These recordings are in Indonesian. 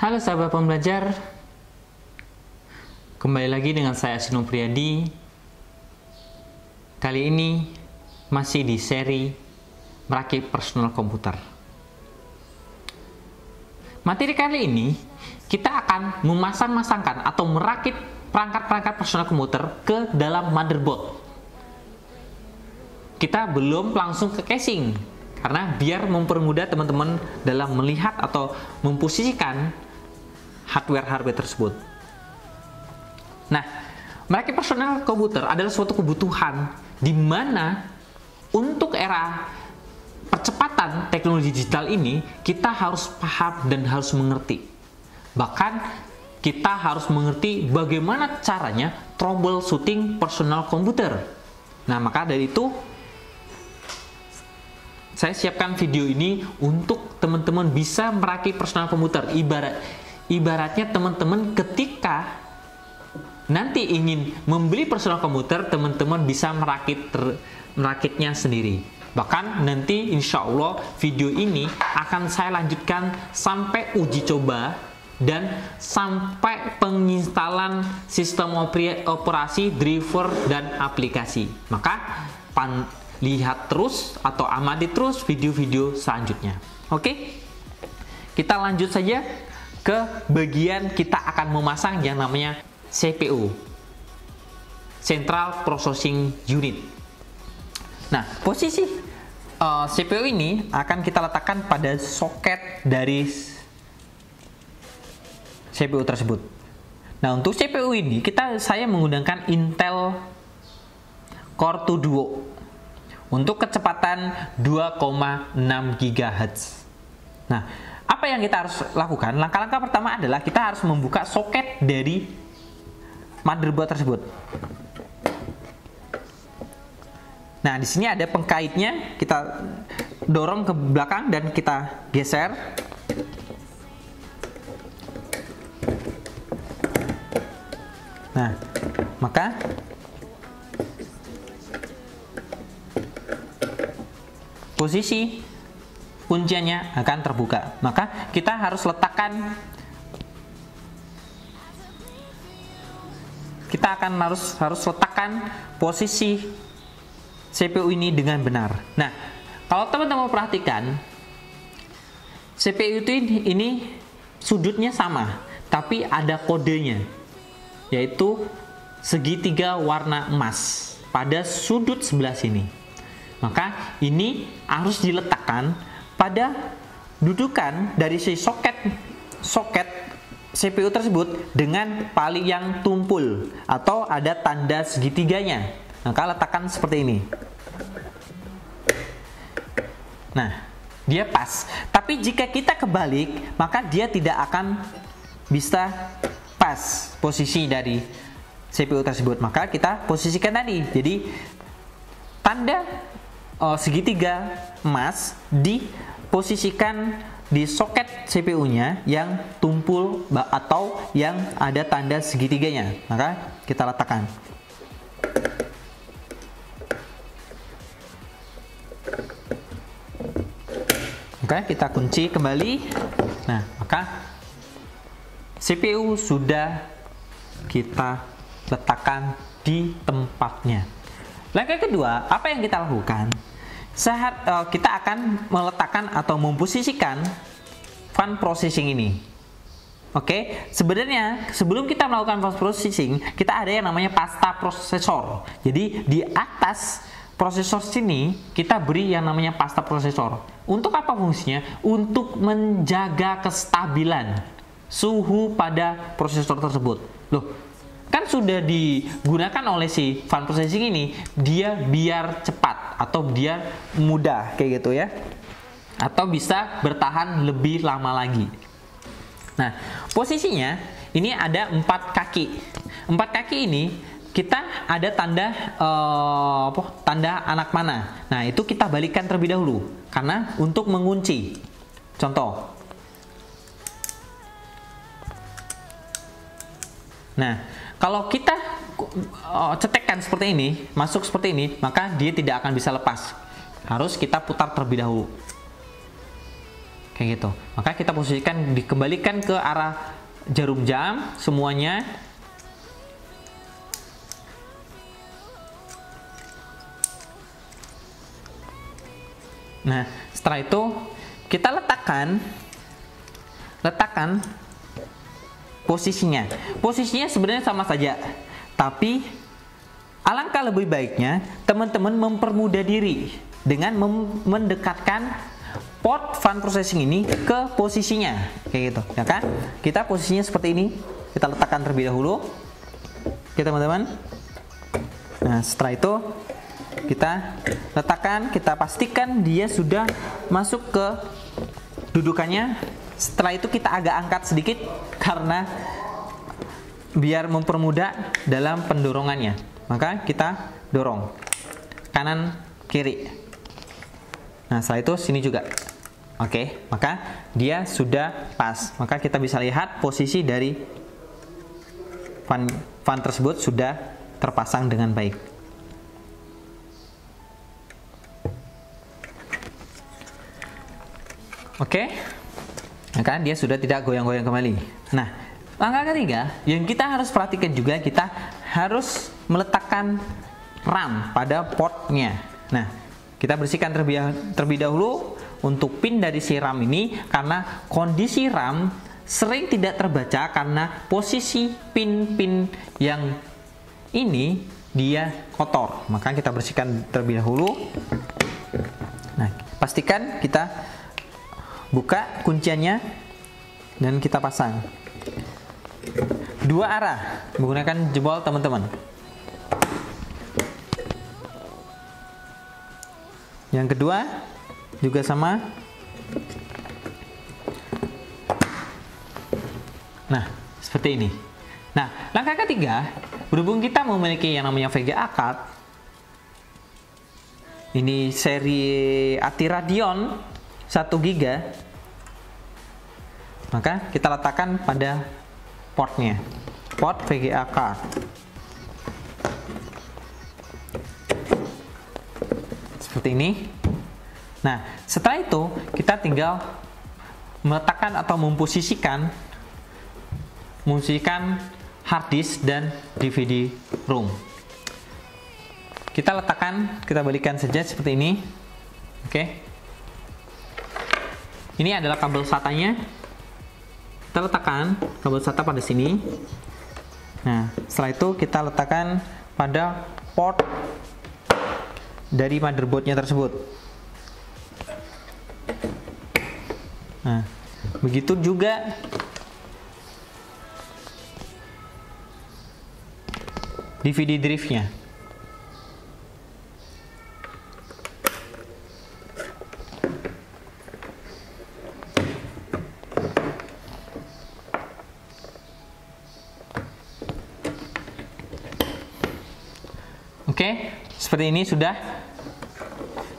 Halo sahabat pembelajar, kembali lagi dengan saya Asino Priyadi. Kali ini masih di seri merakit personal komputer. Materi kali ini kita akan memasang-masangkan atau merakit perangkat-perangkat personal komputer ke dalam motherboard. Kita belum langsung ke casing, karena biar mempermudah teman-teman dalam melihat atau memposisikan hardware tersebut. Nah, merakit personal komputer adalah suatu kebutuhan di mana untuk era percepatan teknologi digital ini kita harus paham dan harus mengerti. Bahkan kita harus mengerti bagaimana caranya troubleshooting personal komputer. Nah, maka dari itu saya siapkan video ini untuk teman-teman bisa merakit personal komputer. Ibaratnya teman-teman ketika nanti ingin membeli personal komputer, teman-teman bisa merakitnya sendiri. Bahkan nanti insya Allah video ini akan saya lanjutkan sampai uji coba dan sampai penginstalan sistem operasi, driver, dan aplikasi. Maka lihat terus atau amati terus video-video selanjutnya. Oke, kita lanjut saja ke bagian kita akan memasang yang namanya CPU, Central Processing Unit. Nah, posisi CPU ini akan kita letakkan pada soket dari CPU tersebut. Nah, untuk CPU ini saya menggunakan Intel Core 2 Duo untuk kecepatan 2,6 GHz. Nah, apa yang kita harus lakukan? Langkah-langkah pertama adalah kita harus membuka soket dari motherboard tersebut. Nah, di sini ada pengkaitnya, kita dorong ke belakang dan kita geser. Nah, maka posisi kunciannya akan terbuka. Maka kita harus letakkan, harus letakkan posisi CPU ini dengan benar. Nah, kalau teman-teman perhatikan, CPU itu ini sudutnya sama, tapi ada kodenya, yaitu segitiga warna emas pada sudut sebelah sini. Maka ini harus diletakkan pada dudukan dari si soket CPU tersebut dengan paling yang tumpul atau ada tanda segitiganya. Maka letakkan seperti ini. Nah, dia pas. Tapi jika kita kebalik, maka dia tidak akan bisa pas posisi dari CPU tersebut. Maka kita posisikan tadi. Jadi tanda segitiga emas diposisikan di soket CPU-nya yang tumpul atau yang ada tanda segitiganya. Maka kita letakkan. Oke, kita kunci kembali. Nah, maka CPU sudah kita letakkan di tempatnya. Langkah kedua, apa yang kita lakukan? Kita akan meletakkan atau memposisikan fun processing ini. Oke, sebenarnya sebelum kita melakukan fun processing, kita ada yang namanya pasta prosesor. Jadi di atas prosesor sini kita beri yang namanya pasta prosesor. Untuk apa fungsinya? Untuk menjaga kestabilan suhu pada prosesor tersebut. Loh, kan sudah digunakan oleh si fun processing ini, dia biar cepat atau dia mudah kayak gitu ya, atau bisa bertahan lebih lama lagi. Nah, posisinya ini ada 4 kaki. 4 kaki ini kita ada tanda anak panah. Nah, itu kita balikkan terlebih dahulu karena untuk mengunci. Contoh. Nah, kalau kita cetekkan seperti ini, masuk seperti ini, maka dia tidak akan bisa lepas. Harus kita putar terlebih dahulu. kayak gitu. Maka kita posisikan, dikembalikan ke arah jarum jam semuanya. Nah, setelah itu kita letakkan posisinya. Posisinya sebenarnya sama saja, tapi alangkah lebih baiknya teman-teman mempermudah diri dengan mendekatkan port fun processing ini ke posisinya, kayak gitu, ya kan? Kita posisinya seperti ini, kita letakkan terlebih dahulu, oke teman-teman. Nah, setelah itu kita letakkan, kita pastikan dia sudah masuk ke dudukannya. Setelah itu kita agak angkat sedikit karena biar mempermudah dalam pendorongannya. Maka kita dorong kanan kiri. Nah, setelah itu sini juga. Oke, maka dia sudah pas. Maka kita bisa lihat posisi dari fan tersebut sudah terpasang dengan baik. Oke, maka dia sudah tidak goyang-goyang kembali. Nah, langkah ketiga yang kita harus perhatikan juga, kita harus meletakkan RAM pada portnya. Nah, kita bersihkan terlebih dahulu untuk pin dari si RAM ini, karena kondisi RAM sering tidak terbaca karena posisi pin-pin yang ini dia kotor. Maka kita bersihkan terlebih dahulu. Nah, pastikan kita buka kunciannya dan kita pasang. Dua arah menggunakan jempol teman-teman. Yang kedua juga sama. Nah, seperti ini. Nah, langkah ketiga, berhubung kita memiliki yang namanya VGA card, ini seri ATI Radeon 1 GB, maka kita letakkan pada portnya, port VGA card. Seperti ini. Nah, setelah itu kita tinggal meletakkan atau memposisikan hard disk dan DVD ROM. Kita letakkan, kita balikan saja seperti ini. Oke. Ini adalah kabel SATA-nya. Kita letakkan kabel SATA pada sini. Nah, setelah itu kita letakkan pada port dari motherboardnya tersebut. Nah, begitu juga DVD drive-nya. Oke, seperti ini sudah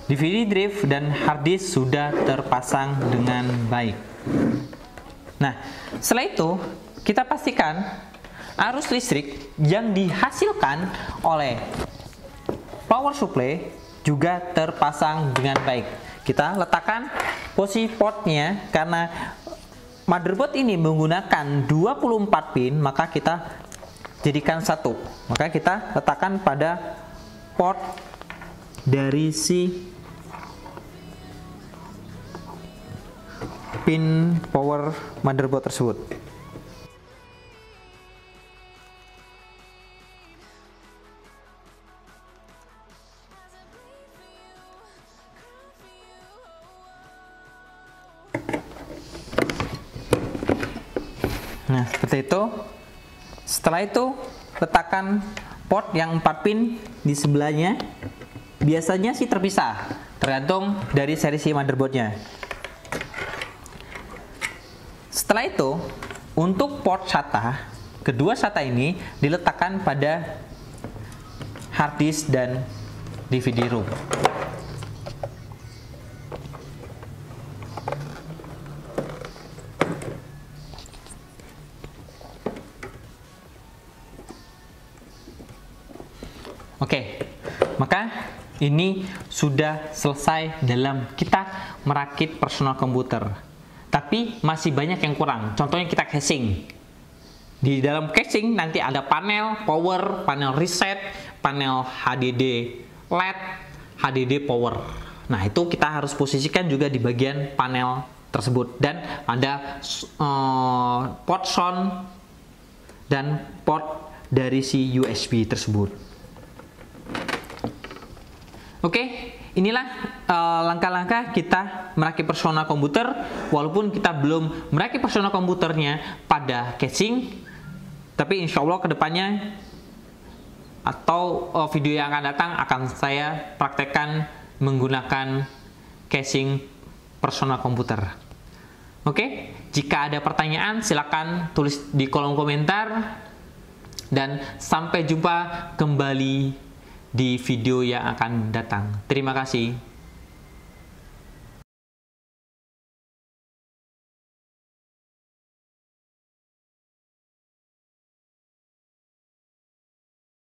DVD drive dan hard disk sudah terpasang dengan baik. Nah, setelah itu kita pastikan arus listrik yang dihasilkan oleh power supply juga terpasang dengan baik. Kita letakkan posisi portnya, karena motherboard ini menggunakan 24 pin, maka kita jadikan satu. Maka kita letakkan pada port dari si pin power motherboard tersebut. Nah, seperti itu. Setelah itu letakkan port yang 4 pin di sebelahnya. Biasanya sih terpisah, tergantung dari seri si motherboardnya. Setelah itu, untuk port SATA, kedua SATA ini diletakkan pada hard disk dan DVD ROM. Oke, maka ini sudah selesai dalam kita merakit personal komputer. tapi masih banyak yang kurang. Contohnya kita casing. Di dalam casing nanti ada panel power, panel reset, panel HDD LED, HDD power. Nah, itu kita harus posisikan juga di bagian panel tersebut. Dan ada port sound dan port dari si USB tersebut. Oke, inilah langkah-langkah kita merakit personal komputer. Walaupun kita belum merakit personal komputernya pada casing, tapi insya Allah kedepannya atau video yang akan datang akan saya praktekkan menggunakan casing personal komputer. Oke, jika ada pertanyaan silakan tulis di kolom komentar, dan sampai jumpa kembali di video yang akan datang. Terima kasih.